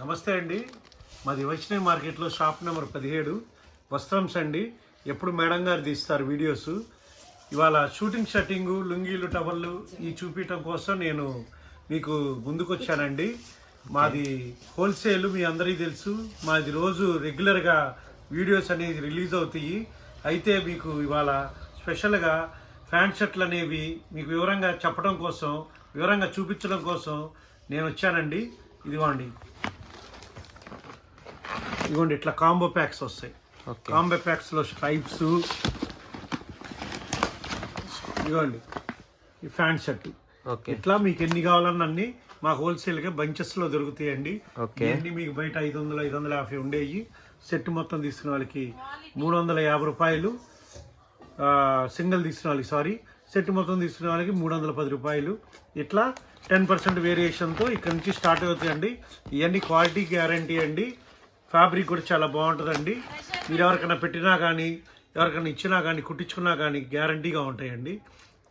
నమస్తే అండి. మాది వైష్ణవి మార్కెట్లో షాప్ నెంబర్ 17 వస్త్రంస్ అండి. ఎప్పుడు మేడం గారు తీస్తారు వీడియోస్. ఇవాళ షూటింగ్ షర్టింగు, లుంగీలు, టవళ్ళు ఈ చూపించడం కోసం నేను మీకు ముందుకు వచ్చానండి. మాది హోల్సేల్, మీ అందరికీ తెలుసు. మాది రోజు రెగ్యులర్గా వీడియోస్ అనేది రిలీజ్ అవుతాయి. అయితే మీకు ఇవాళ స్పెషల్గా ప్యాంట్ షర్ట్లు అనేవి మీకు వివరంగా చెప్పడం కోసం, వివరంగా చూపించడం కోసం నేను వచ్చానండి. ఇదిగోండి ఇట్లా కాంబో ప్యాక్స్ వస్తాయి. కాంబో ప్యాక్స్లో స్ట్రైప్స్, ఇదిగోండి ఈ ప్యాంట్ షర్ట్. ఇట్లా మీకు ఎన్ని కావాలన్నా అన్ని మా హోల్సేల్గా బంచెస్లో దొరుకుతాయండి. ఇవన్నీ మీకు బయట 500, 550 ఉండేవి. సెట్ మొత్తం తీసుకున్న వాళ్ళకి 350 రూపాయలు. సింగిల్ తీసుకున్న వాళ్ళకి సెట్ మొత్తం తీసుకున్న వాళ్ళకి 310 రూపాయలు. ఇట్లా 10% వేరియేషన్తో ఇక్కడ నుంచి స్టార్ట్ అవుతాయండి. ఇవన్నీ క్వాలిటీ గ్యారంటీ అండి. ఫ్యాబ్రిక్ కూడా చాలా బాగుంటుందండి. మీరు ఎవరికైనా పెట్టినా కానీ, ఎవరికైనా ఇచ్చినా కానీ, కుట్టించుకున్నా కానీ గ్యారంటీగా ఉంటాయండి.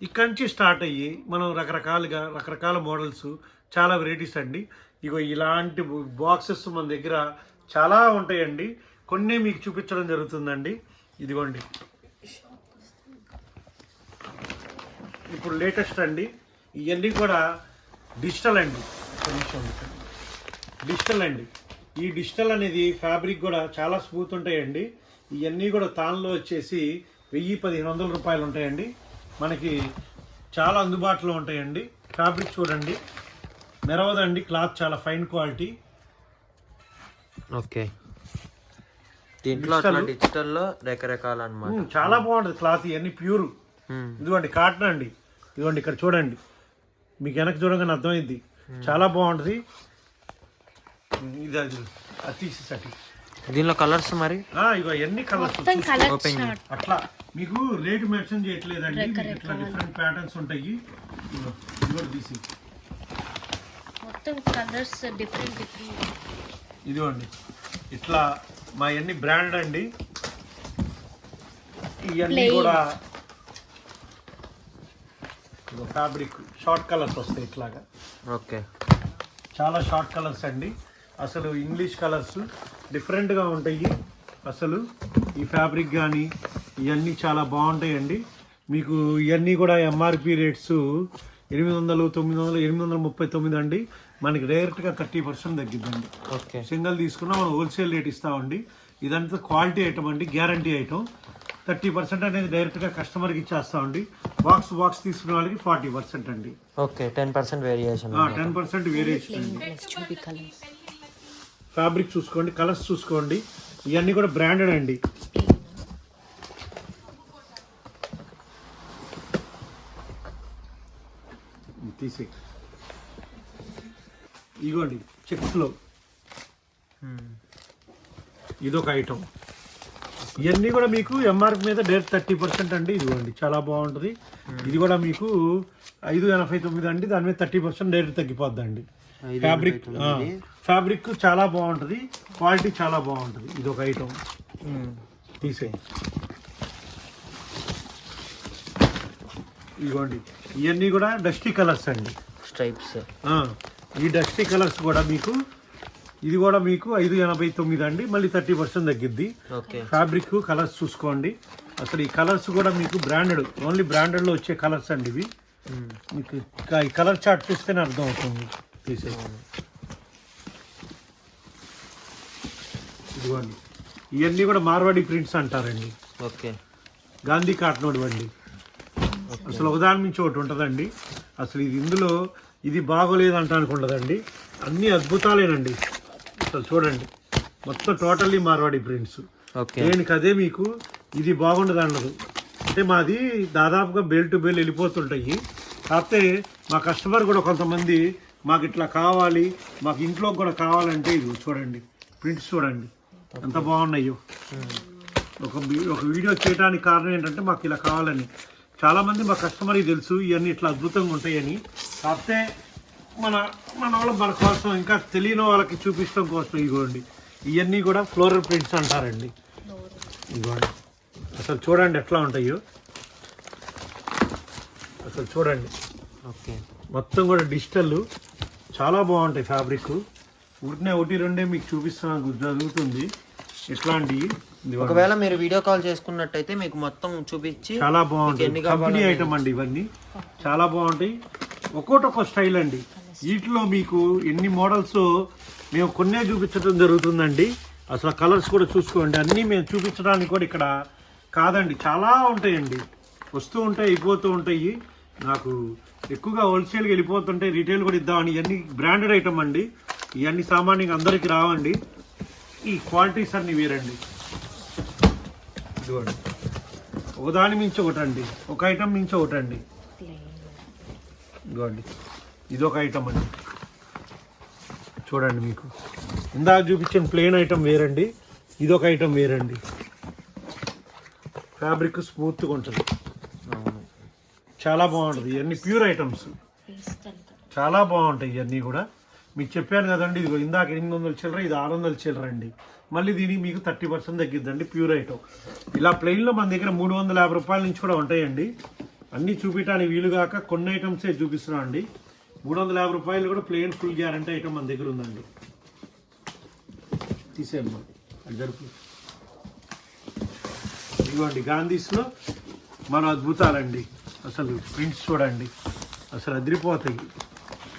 ఇక్కడి నుంచి స్టార్ట్ అయ్యి మనం రకరకాల మోడల్స్, చాలా వెరైటీస్ అండి. ఇగో ఇలాంటి బాక్సెస్ మన దగ్గర చాలా ఉంటాయండి. కొన్ని మీకు చూపించడం జరుగుతుందండి. ఇదిగోండి ఇప్పుడు లేటెస్ట్ అండి. ఇవన్నీ కూడా డిజిటల్ అండి. ఈ డిజిటల్ అనేది ఫ్యాబ్రిక్ కూడా చాలా స్మూత్ ఉంటాయండి. ఇవన్నీ కూడా తాన్లో వచ్చేసి 1000-1500 రూపాయలు ఉంటాయండి. మనకి చాలా అందుబాటులో ఉంటాయండి. ఫ్యాబ్రిక్ చూడండి, మెరవదండి. క్లాత్ చాలా ఫైన్ క్వాలిటీ. ఓకే, దీంట్లో డిజిటల్లో రకరకాల అన్నమాట. చాలా బాగుంటుంది క్లాత్. ఇవన్నీ ప్యూర్. ఇదిగోండి కాటన్ అండి. ఇదిగోండి ఇక్కడ చూడండి, మీకు వెనక్కి చూడగానే అర్థమైంది. చాలా బాగుంటుంది. ఇది అది తీసేసటి దీనిలో కలర్స్ మరి ఇగో ఎన్ని కలర్స్ అట్లా మీకు రేటు మెన్షన్ చేయట్లేదండి. మీకు ఇట్లా డిఫరెంట్ ప్యాటర్న్స్ ఉంటాయి. తీసి ఇదిగోండి ఇట్లా మా అన్ని బ్రాండ్ అండి. ఇవన్నీ కూడా ఫ్యాబ్రిక్ షార్ట్ కలర్స్ వస్తాయి ఇట్లాగా. ఓకే, చాలా షార్ట్ కలర్స్ అండి. అసలు ఇంగ్లీష్ కలర్స్ డిఫరెంట్గా ఉంటాయి. అసలు ఈ ఫ్యాబ్రిక్ కానీ ఇవన్నీ చాలా బాగుంటాయండి. మీకు ఇవన్నీ కూడా ఎంఆర్పి రేట్స్ 800, 900, 839 అండి. మనకి డైరెక్ట్గా 30% తగ్గిద్దండి. ఓకే, సింగిల్ తీసుకున్నా మనం హోల్సేల్ రేట్ ఇస్తామండి. ఇదంతా క్వాలిటీ ఐటమ్ అండి, గ్యారంటీ ఐటమ్. 30% అనేది డైరెక్ట్గా కస్టమర్కి ఇచ్చేస్తామండి. బాక్స్ తీసుకునే వాళ్ళకి 40% అండి. Okay, 10% variation. 10% వేరియేషన్ అండి. ఫ్యాబ్రిక్ చూసుకోండి, కలర్స్ చూసుకోండి. ఇవన్నీ కూడా బ్రాండెడ్ అండి. తీసి ఇదిగోండి చెక్స్లో ఇదొక ఐటమ్. ఇవన్నీ కూడా మీకు ఎంఆర్పి మీద డైరెక్ట్ 30% అండి. ఇదిగోండి చాలా బాగుంటుంది. ఇది కూడా మీకు 589 అండి. దాని మీద 30% డైరెక్ట్ తగ్గిపోద్దండి. ఫ్యాబ్రిక్ చాలా బాగుంటుంది, క్వాలిటీ చాలా బాగుంటుంది. ఇది ఒక ఐటమ్ తీసే. ఇదిగోండి ఇవన్నీ కూడా డస్టీ కలర్స్ అండి, స్ట్రైప్స్. ఈ డస్టీ కలర్స్ కూడా మీకు ఇది కూడా మీకు 589 అండి. మళ్ళీ 30% తగ్గిద్ది. ఫ్యాబ్రిక్ కలర్స్ చూసుకోండి. అసలు ఈ కలర్స్ కూడా మీకు బ్రాండెడ్, ఓన్లీ బ్రాండెడ్లో వచ్చే కలర్స్ అండి ఇవి. మీకు ఈ కలర్ చార్ట్ చూస్తేనే అర్థం అవుతుంది. తీసే ఇదిగోండి ఇవన్నీ కూడా మార్వాడి ప్రింట్స్ అంటారండి. ఓకే, గాంధీ కాటన్ వండి. అసలు ఒకదాని నుంచి ఒకటి ఉంటుందండి. అసలు ఇది ఇందులో ఇది బాగోలేదు అంటానికి ఉండదండి. అన్ని అద్భుతాలేనండి. అసలు చూడండి మొత్తం టోటల్లీ మార్వాడి ప్రింట్స్. దేనికి అదే మీకు ఇది బాగుండదు అన్నది. అంటే మాది దాదాపుగా బెల్ టు బెల్ వెళ్ళిపోతుంటాయి. కాకపోతే మా కస్టమర్ కూడా కొంతమంది మాకు ఇట్లా కావాలి, మాకు ఇంట్లో కూడా కావాలంటే ఇది చూడండి, ప్రింట్స్ చూడండి ఎంత బాగున్నాయో. ఒక వీడియో చేయడానికి కారణం ఏంటంటే మాకు ఇలా కావాలని. చాలామంది మా కస్టమర్కి తెలుసు ఇవన్నీ ఇట్లా అద్భుతంగా ఉంటాయని. కాకపోతే మన మన కోసం ఇంకా తెలియని వాళ్ళకి చూపించడం కోసం ఇదిగోండి ఇవన్నీ కూడా ఫ్లోరల్ ప్రింట్స్ అంటారండి. ఇదిగోండి అసలు చూడండి ఎట్లా ఉంటాయో. అసలు చూడండి ఓకే, మొత్తం కూడా డిజిటల్ చాలా బాగుంటాయి. ఫ్యాబ్రిక్ ఊరికనే ఒకటి రెండే మీకు చూపిస్తున్నాను, జరుగుతుంది ఇట్లాంటివి. ఒకవేళ మీరు వీడియో కాల్ చేసుకున్నట్టయితే మీకు మొత్తం చూపించి చాలా బాగుంటుంది. కంపెనీ ఐటమ్ అండి ఇవన్నీ, చాలా బాగుంటాయి. ఒక్కొక్క స్టైల్ అండి. వీటిలో మీకు ఎన్ని మోడల్స్ మేము కొన్నే చూపించడం జరుగుతుందండి. అసలు కలర్స్ కూడా చూసుకోండి. అన్నీ మేము చూపించడానికి కూడా ఇక్కడ కాదండి, చాలా ఉంటాయండి. వస్తూ ఉంటాయి, అయిపోతూ ఉంటాయి. నాకు ఎక్కువగా హోల్సేల్గా వెళ్ళిపోతుంటాయి, రీటైల్ కూడా ఇద్దామని. ఇవన్నీ బ్రాండెడ్ ఐటమ్ అండి. ఇవన్నీ సామాన్యంగా అందరికీ రావండి. ఈ క్వాలిటీస్ అన్నీ వేరండి. ఇదిగోండి, ఒకదాని మించి ఒకటండి, ఒక ఐటమ్ మించి ఒకటండి. ఇదిగోండి, ఇదొక ఐటమ్ అండి. చూడండి, మీకు ఇందాక చూపించిన ప్లెయిన్ ఐటమ్ వేరండి, ఇదొక ఐటమ్ వేరండి. ఫ్యాబ్రిక్ స్మూత్గా ఉంటుంది, చాలా బాగుంటుంది. ఇవన్నీ ప్యూర్ ఐటమ్స్, చాలా బాగుంటాయి. ఇవన్నీ కూడా మీకు చెప్పాను కదండి. ఇదిగో ఇందాక 800 చిల్లర, ఇది 600 చిల్లర అండి. మళ్ళీ దీనికి మీకు 30% తగ్గిద్దండి, ప్యూర్ ఐటమ్. ఇలా ప్లెయిన్లో మన దగ్గర 350 రూపాయల నుంచి కూడా ఉంటాయండి. అన్నీ చూపించడానికి వీలుగాక కొన్ని ఐటమ్సే చూపిస్తున్నాం అండి. 350 రూపాయలు కూడా ప్లెయిన్ ఫుల్ గ్యారంటీ ఐటమ్ మన దగ్గర ఉందండి. తీసేయమ్మా, అది జరుపు. ఇదిగోండి, గాంధీస్లో మన అద్భుతాలండి. అసలు ప్రింట్స్ చూడండి, అసలు అదిరిపోతాయి.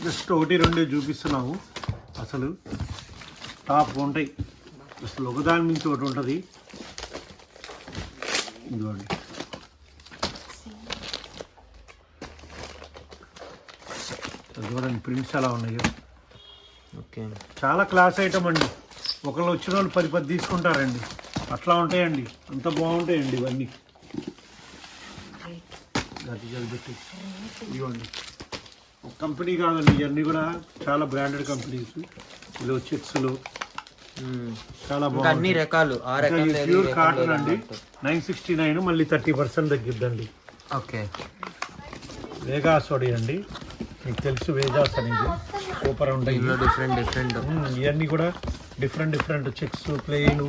జస్ట్ ఒకటి రెండే చూపిస్తున్నాము, అసలు టాప్ ఉంటాయి. అసలు ఒకదాని మించి ఒకటి ఉంటుంది. ఇదిగోండి, చూడండి ప్రింట్స్ ఎలా ఉన్నాయో. ఓకే, చాలా క్లాస్ ఐటమ్ అండి. ఒకళ్ళు వచ్చిన వాళ్ళు 10 తీసుకుంటారండి. అట్లా ఉంటాయండి, అంత బాగుంటాయండి ఇవన్నీ. పెట్టి ఇవ్వండి, ఒక కంపెనీ కాదండి, ఇవన్నీ కూడా చాలా బ్రాండెడ్ కంపెనీస్. ఇలా చెక్స్లు చాలా బాగుంది. అన్ని రకాలు ప్యూర్ కాటన్ అండి. 969, మళ్ళీ 30% తగ్గిద్దండి. ఓకే, వేగాస్ వడి అండి, మీకు తెలుసు వేగాస్ అనేది సూపర్ ఉంటాయి. డిఫరెంట్ ఇవన్నీ కూడా డిఫరెంట్ చెక్స్, ప్లెయిన్,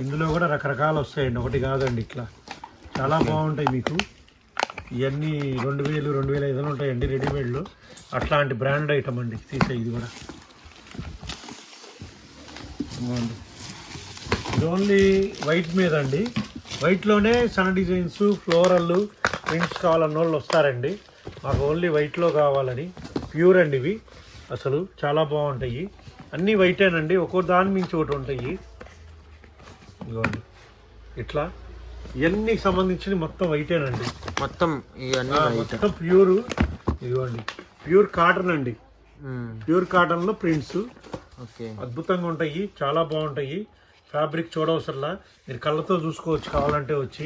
ఇందులో కూడా రకరకాలు వస్తాయండి, ఒకటి కాదండి. ఇట్లా చాలా బాగుంటాయి మీకు. ఇవన్నీ 2000, 2500 ఉంటాయండి రెడీమేడ్లో. అట్లాంటి బ్రాండ్ ఐటమ్ అండి. తీసే ఇది కూడా ఇది ఓన్లీ వైట్ మీద అండి. వైట్లోనే సన్న డిజైన్స్, ఫ్లోరల్ ప్రింట్స్ కావాలన్న వాళ్ళు వస్తారండి. మాకు ఓన్లీ వైట్లో కావాలని. ప్యూర్ అండి ఇవి, అసలు చాలా బాగుంటాయి. అన్నీ వైటేనండి, ఒక్కో దాని మించి ఒకటి ఉంటాయి. ఇదిగోండి, ఇట్లా ఇవన్నీ సంబంధించిన మొత్తం వైటేనండి. మొత్తం ఇవన్నీ మొత్తం ప్యూర్. ఇదిగోండి, ప్యూర్ కాటన్ అండి. ప్యూర్ కాటన్లో ప్రింట్స్ ఓకే, అద్భుతంగా ఉంటాయి, చాలా బాగుంటాయి. ఫ్యాబ్రిక్ చూడవసరలా, మీరు కళ్ళతో చూసుకోవచ్చు కావాలంటే వచ్చి.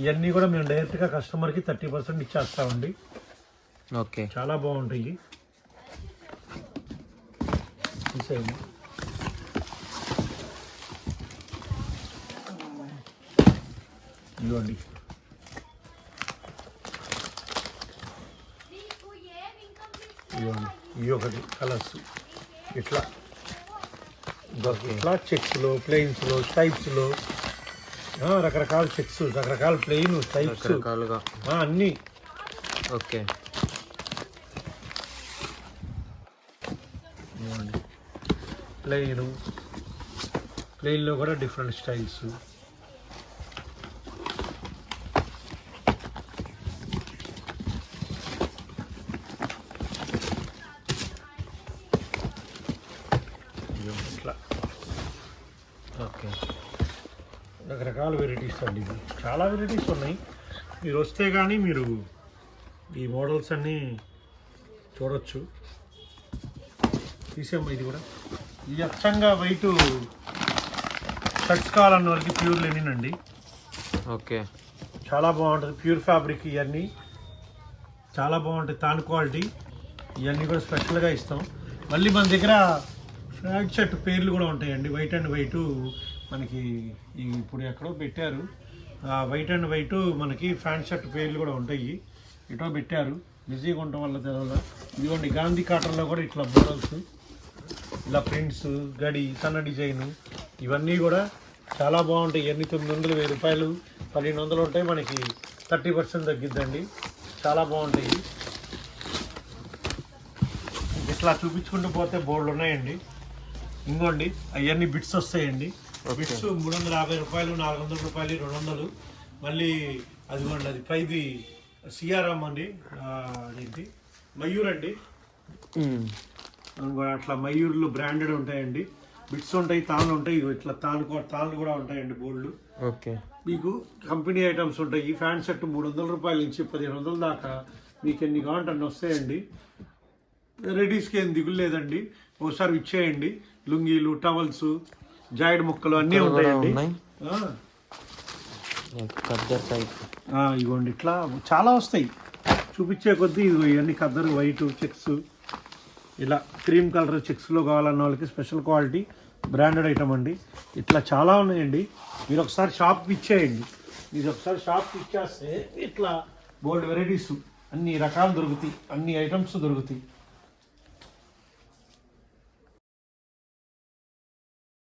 ఇవన్నీ కూడా మేము డైరెక్ట్గా కస్టమర్కి 30% ఇచ్చేస్తామండి. ఓకే, చాలా బాగుంటాయి. చూసేయండి, ఇదిగోండి, ఇదిగోండి, ఇవి ఒకటి కలర్స్. ఇట్లా ఇట్లా చెక్స్లో, ప్లెయిన్స్లో, స్టైప్స్లో రకరకాల చెక్స్, రకరకాల ప్లెయిన్, స్టైప్స్ రకాలుగా అన్నీ. ఓకే, ప్లెయిన్లో కూడా డిఫరెంట్ స్టైల్స్. ఇట్లా ఓకే, రకరకాల వెరైటీస్ అండి. ఇవి చాలా వెరైటీస్ ఉన్నాయి. మీరు వస్తే కానీ మీరు ఈ మోడల్స్ అన్నీ చూడొచ్చు. తీసేమ్మా, ఇది కూడా ఇది అచ్చంగా వైట్ షర్ట్స్ కావాలన్న వాళ్ళకి ప్యూర్ లెనిన్ అండి. ఓకే, చాలా బాగుంటుంది, ప్యూర్ ఫ్యాబ్రిక్. ఇవన్నీ చాలా బాగుంటాయి, తాన్ క్వాలిటీ. ఇవన్నీ కూడా స్పెషల్గా ఇస్తాం. మళ్ళీ మన దగ్గర ఫ్లాట్ షర్ట్ పేర్లు కూడా ఉంటాయండి. వైట్ అండ్ వైటు మనకి ఇప్పుడు ఎక్కడో పెట్టారు. వైట్ అండ్ వైటు మనకి ఫ్యాంట్ షర్ట్ పేర్లు కూడా ఉంటాయి. ఇటో పెట్టారు, బిజీగా ఉండటం వల్ల తెలవదు. ఇదిగోండి, గాంధీ కాటన్లో కూడా ఇట్లా మోడల్స్, ఇలా ప్రింట్స్, గడి, సన్న డిజైను, ఇవన్నీ కూడా చాలా బాగుంటాయి. ఇవన్నీ 900, 1000 రూపాయలు, 1500 ఉంటాయి. మనకి 30% తగ్గిద్దండి. చాలా బాగుంటాయి. ఇట్లా చూపించుకుంటూ పోతే బోర్డులు ఉన్నాయండి. ఇంకోండి అవన్నీ బిట్స్ వస్తాయండి. బిట్స్ 350 రూపాయలు, 400 రూపాయలు, 200. మళ్ళీ అదిగోండి అది పైది సిఆర్ఎం అండి, అదేంటి మయూర్ అండి. అట్లా మయూర్లు బ్రాండెడ్ ఉంటాయండి. బిట్స్ ఉంటాయి, తాళ్ళు ఉంటాయి, ఇట్లా తాళ్ళు కూడా ఉంటాయండి బోల్డ్. ఓకే, మీకు కంపెనీ ఐటమ్స్ ఉంటాయి. ఈ ఫ్యాన్ సెట్ 300 రూపాయల నుంచి 1500 దాకా మీకు ఎన్ని కావాలంటే అన్ని వస్తాయండి. రెడీస్కి ఏం దిగులు లేదండి, ఒకసారి ఇచ్చేయండి. లుంగీలు, టవల్స్, జాయిడ్ ముక్కలు అన్నీ ఉంటాయండి. ఇగోండి ఇట్లా చాలా వస్తాయి, చూపించే కొద్దీ ఇవన్నీ కద్దరు, వైట్ చెక్స్, ఇలా క్రీమ్ కలర్ చెక్స్లో కావాలన్న వాళ్ళకి స్పెషల్ క్వాలిటీ బ్రాండెడ్ ఐటమ్ అండి. ఇట్లా చాలా ఉన్నాయండి. మీరు ఒకసారి షాప్కి ఇచ్చేయండి. మీరు ఒకసారి షాప్కి ఇచ్చేస్తే ఇట్లా బోల్డ్ వెరైటీస్ అన్ని రకాలు దొరుకుతాయి, అన్ని ఐటమ్స్ దొరుకుతాయి.